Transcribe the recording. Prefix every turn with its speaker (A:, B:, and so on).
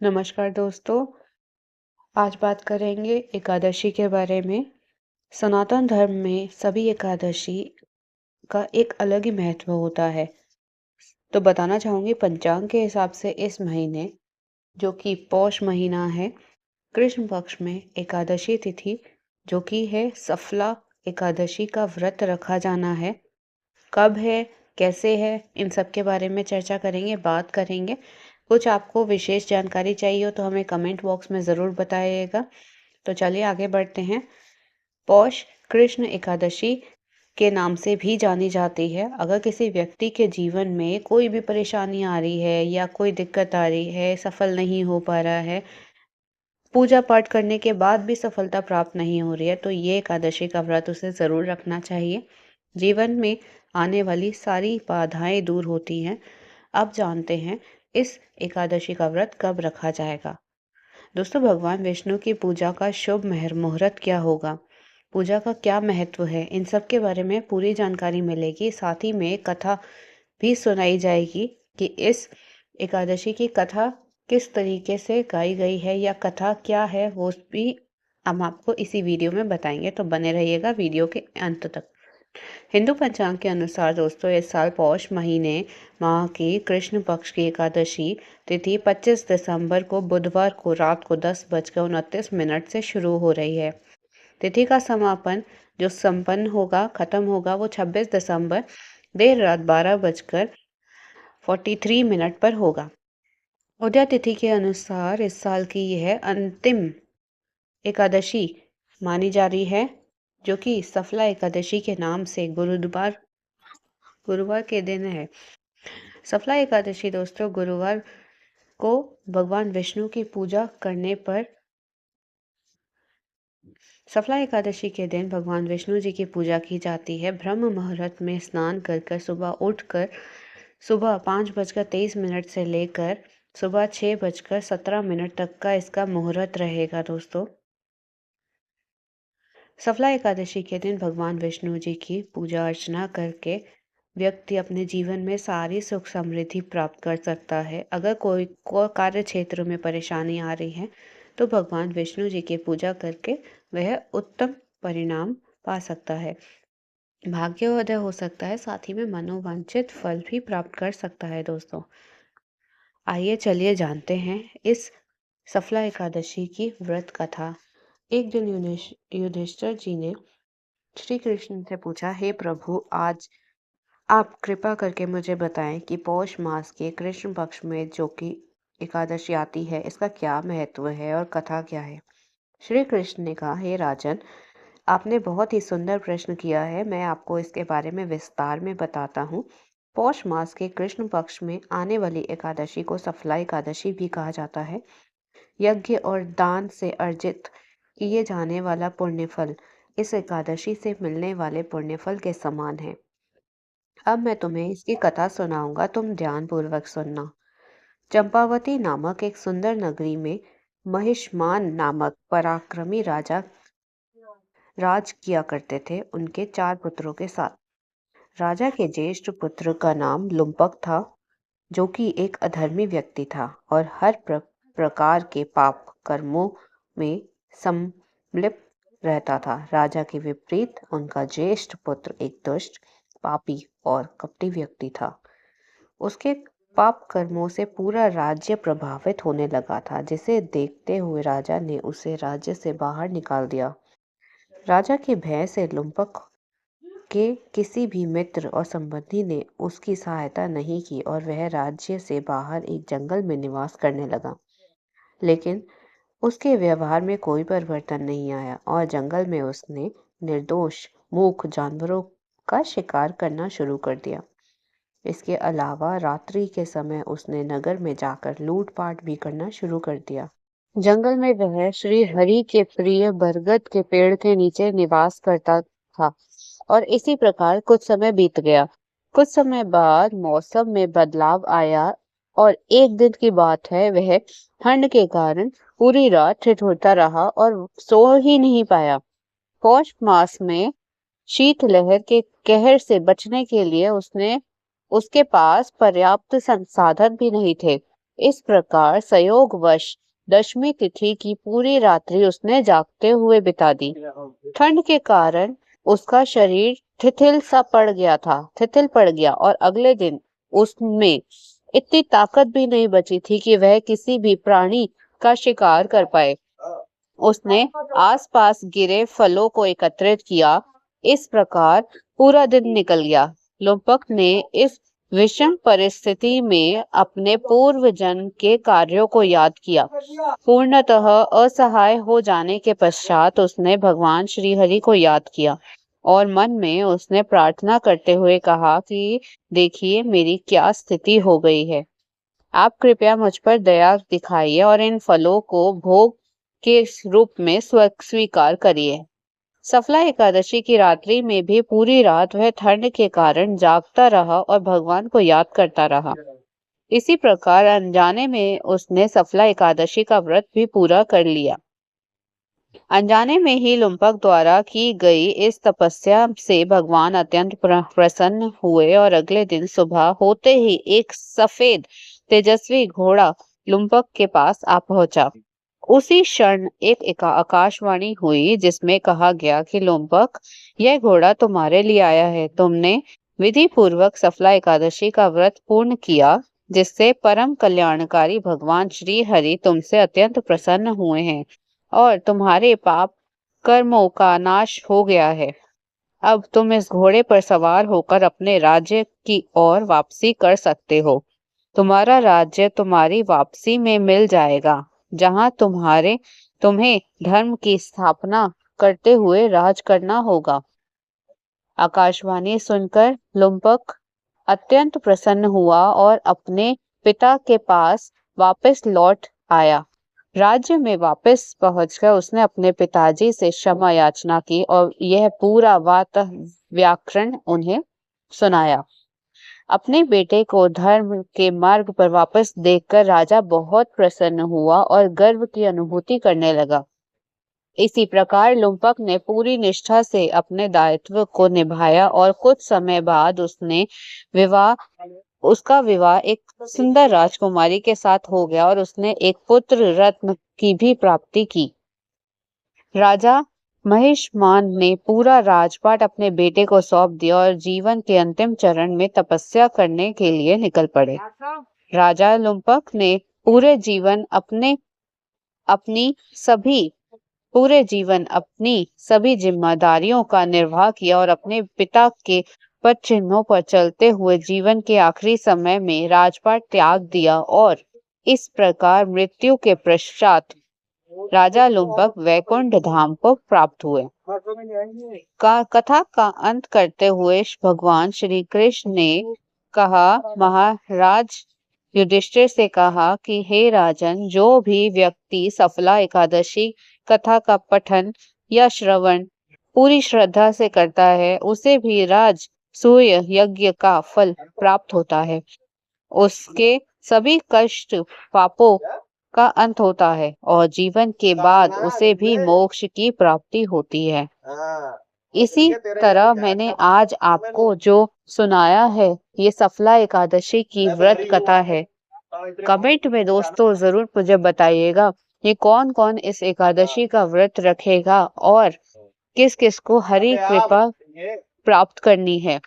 A: नमस्कार दोस्तों, आज बात करेंगे एकादशी के बारे में। सनातन धर्म में सभी एकादशी का एक अलग ही महत्व होता है। तो बताना चाहूँगी पंचांग के हिसाब से इस महीने जो कि पौष महीना है, कृष्ण पक्ष में एकादशी तिथि जो कि है सफला एकादशी का व्रत रखा जाना है। कब है, कैसे है, इन सब के बारे में चर्चा करेंगे, बात करेंगे। कुछ आपको विशेष जानकारी चाहिए हो तो हमें कमेंट बॉक्स में ज़रूर बताइएगा। तो चलिए आगे बढ़ते हैं। पौष कृष्ण एकादशी के नाम से भी जानी जाती है। अगर किसी व्यक्ति के जीवन में कोई भी परेशानी आ रही है या कोई दिक्कत आ रही है, सफल नहीं हो पा रहा है, पूजा पाठ करने के बाद भी सफलता प्राप्त नहीं हो रही है, तो ये एकादशी का व्रत उसे ज़रूर रखना चाहिए। जीवन में आने वाली सारी बाधाएं दूर होती हैं। अब जानते हैं इस एकादशी का व्रत कब रखा जाएगा। दोस्तों, भगवान विष्णु की पूजा का शुभ मुहूर्त क्या होगा, पूजा का क्या महत्व है, इन सब के बारे में पूरी जानकारी मिलेगी। साथ ही में कथा भी सुनाई जाएगी कि इस एकादशी की कथा किस तरीके से गाई गई है या कथा क्या है, वो भी हम आपको इसी वीडियो में बताएंगे। तो बने रहिएगा वीडियो के अंत तक। हिंदू पंचांग के अनुसार दोस्तों इस साल पौष महीने माह की कृष्ण पक्ष की एकादशी तिथि 25 दिसंबर को बुधवार को रात को 10:29 से शुरू हो रही है। तिथि का समापन जो संपन्न होगा, खत्म होगा, वो 26 दिसंबर देर रात 12:43 पर होगा। उदया तिथि के अनुसार इस साल की यह अंतिम एकादशी मानी जा रही है, जो कि सफला एकादशी के नाम से गुरुवार के दिन है। सफला एकादशी दोस्तों गुरुवार को भगवान विष्णु की पूजा करने पर सफला एकादशी के दिन भगवान विष्णु जी की पूजा की जाती है। ब्रह्म मुहूर्त में स्नान कर सुबह 5:23 से लेकर सुबह 6:17 तक का इसका मुहूर्त रहेगा। दोस्तों, सफला एकादशी के दिन भगवान विष्णु जी की पूजा अर्चना करके व्यक्ति अपने जीवन में सारी सुख समृद्धि प्राप्त कर सकता है। अगर कोई कार्य क्षेत्र में परेशानी आ रही है तो भगवान विष्णु जी की पूजा करके वह उत्तम परिणाम पा सकता है, भाग्योदय हो सकता है, साथ ही में मनोवांछित फल भी प्राप्त कर सकता है। दोस्तों, आइए चलिए जानते हैं इस सफला एकादशी की व्रत कथा। एक दिन युधिष्ठिर जी ने श्री कृष्ण से पूछा, हे प्रभु, आज आप कृपा करके मुझे बताएं कि पौष मास के कृष्ण पक्ष में जो कि एकादशी आती है, इसका क्या महत्व है और कथा क्या है। श्री कृष्ण ने कहा, हे राजन, आपने बहुत ही सुंदर प्रश्न किया है। मैं आपको इसके बारे में विस्तार में बताता हूँ। पौष मास के कृष्ण पक्ष में आने वाली एकादशी को सफला एकादशी भी कहा जाता है। यज्ञ और दान से अर्जित किए जाने वाला पुण्यफल इस एकादशी से मिलने वाले पुण्यफल के समान है। अब मैं तुम्हें इसकी कथा सुनाऊंगा, तुम ध्यानपूर्वक सुनना। चंपावती नामक एक सुंदर नगरी में महिष्मान नामक पराक्रमी राजा राज किया करते थे, उनके 4 पुत्रों के साथ। राजा के ज्येष्ठ पुत्र का नाम लुम्पक था, जो कि एक अधर्मी व्यक्ति था और हर प्रकार के पाप कर्मों में सम्मिलित रहता था। राजा के विपरीत उनका ज्येष्ठ पुत्र एक दुष्ट, पापी और कपटी व्यक्ति था। उसके पाप कर्मों से पूरा राज्य प्रभावित होने लगा था, जिसे देखते हुए राजा ने उसे राज्य से बाहर निकाल दिया। राजा के भय से लुम्पक के किसी भी मित्र और संबंधी ने उसकी सहायता नहीं की और वह राज्य से बाहर एक जंगल में निवास करने लगा। लेकिन उसके व्यवहार में कोई परिवर्तन नहीं आया और जंगल में उसने निर्दोष मूक जानवरों का शिकार करना शुरू कर दिया। इसके अलावा रात्रि के समय उसने नगर में जाकर लूटपाट भी करना शुरू कर दिया। जंगल में वह श्री हरि के प्रिय बरगद के पेड़ के नीचे निवास करता था और इसी प्रकार कुछ समय बीत गया। कुछ समय बाद मौसम में बदलाव आया और एक दिन की बात है, वह ठंड के कारण पूरी रात ठिठुरता रहा और सो ही नहीं पाया। पौष मास में शीतलहर के कहर से बचने के लिए उसके पास पर्याप्त संसाधन भी नहीं थे। इस प्रकार संयोगवश दशमी तिथि की पूरी रात्रि उसने जागते हुए बिता दी। ठंड के कारण उसका शरीर थिथिल पड़ गया और अगले दिन उसमें इतनी ताकत भी नहीं बची थी कि वह किसी भी प्राणी का शिकार कर पाए। उसने आसपास गिरे फलों को एकत्रित किया। इस प्रकार पूरा दिन निकल गया। लुम्पक ने इस विषम परिस्थिति में अपने पूर्व जन्म के कार्यों को याद किया। पूर्णतः असहाय हो जाने के पश्चात उसने भगवान श्री हरि को याद किया और मन में उसने प्रार्थना करते हुए कहा कि देखिए मेरी क्या स्थिति हो गई है। आप कृपया मुझ पर दया दिखाइए और इन फलों को भोग के रूप में स्वीकार करिए। सफला एकादशी की रात्रि में भी पूरी रात वह ठंड के कारण जागता रहा और भगवान को याद करता रहा। इसी प्रकार अनजाने में उसने सफला एकादशी का व्रत भी पूरा कर लिया। अनजाने में ही लुम्पक द्वारा की गई इस तपस्या से भगवान अत्यंत प्रसन्न हुए और अगले दिन सुबह होते ही एक सफेद तेजस्वी घोड़ा लुम्पक के पास आ पहुंचा। उसी क्षण एक आकाशवाणी हुई जिसमें कहा गया कि लुम्पक, यह घोड़ा तुम्हारे लिए आया है। तुमने विधि पूर्वक सफला एकादशी का व्रत पूर्ण किया, जिससे परम कल्याणकारी भगवान श्री हरि तुमसे अत्यंत प्रसन्न हुए हैं और तुम्हारे पाप कर्मों का नाश हो गया है। अब तुम इस घोड़े पर सवार होकर अपने राज्य की ओर वापसी कर सकते हो। तुम्हारा राज्य तुम्हारी वापसी में मिल जाएगा, जहां तुम्हें धर्म की स्थापना करते हुए राज करना होगा। आकाशवाणी सुनकर लुम्पक अत्यंत प्रसन्न हुआ और अपने पिता के पास वापस लौट आया। राज्य में वापस पहुंचकर उसने अपने पिताजी से क्षमा याचना की और यह पूरा व्याकरण उन्हें सुनाया। अपने बेटे को धर्म के मार्ग पर वापस देखकर राजा बहुत प्रसन्न हुआ और गर्व की अनुभूति करने लगा। इसी प्रकार लुम्पक ने पूरी निष्ठा से अपने दायित्व को निभाया और कुछ समय बाद उसका विवाह एक सुंदर राजकुमारी के साथ हो गया और उसने एक पुत्र रत्न की भी प्राप्ति की। राजा महिषमान ने पूरा राजपाट अपने बेटे को सौंप दिया और जीवन के अंतिम चरण में तपस्या करने के लिए निकल पड़े। राजा लुम्पक ने पूरे जीवन अपनी सभी जिम्मेदारियों का निर्वाह किया और अपने पिता के पद चिन्हों पर चलते हुए जीवन के आखिरी समय में राजपाट त्याग दिया और इस प्रकार मृत्यु के पश्चात राजा लुम्पक वैकुंठ धाम को प्राप्त हुए। कथा का अंत करते हुए भगवान श्री कृष्ण ने महाराज युधिष्ठिर से कहा कि हे राजन, जो भी व्यक्ति सफला एकादशी कथा का पठन या श्रवण पूरी श्रद्धा से करता है, उसे भी राज सूय यज्ञ का फल प्राप्त होता है। उसके सभी कष्ट पापों का अंत होता है और जीवन के बाद उसे भी मोक्ष की प्राप्ति होती है। इसी तरह मैंने आज आपको जो सुनाया है, ये सफला एकादशी की व्रत कथा है। कमेंट में दोस्तों जरूर मुझे बताइएगा ये कौन कौन इस एकादशी का व्रत रखेगा और किस किस को हरि कृपा प्राप्त करनी है।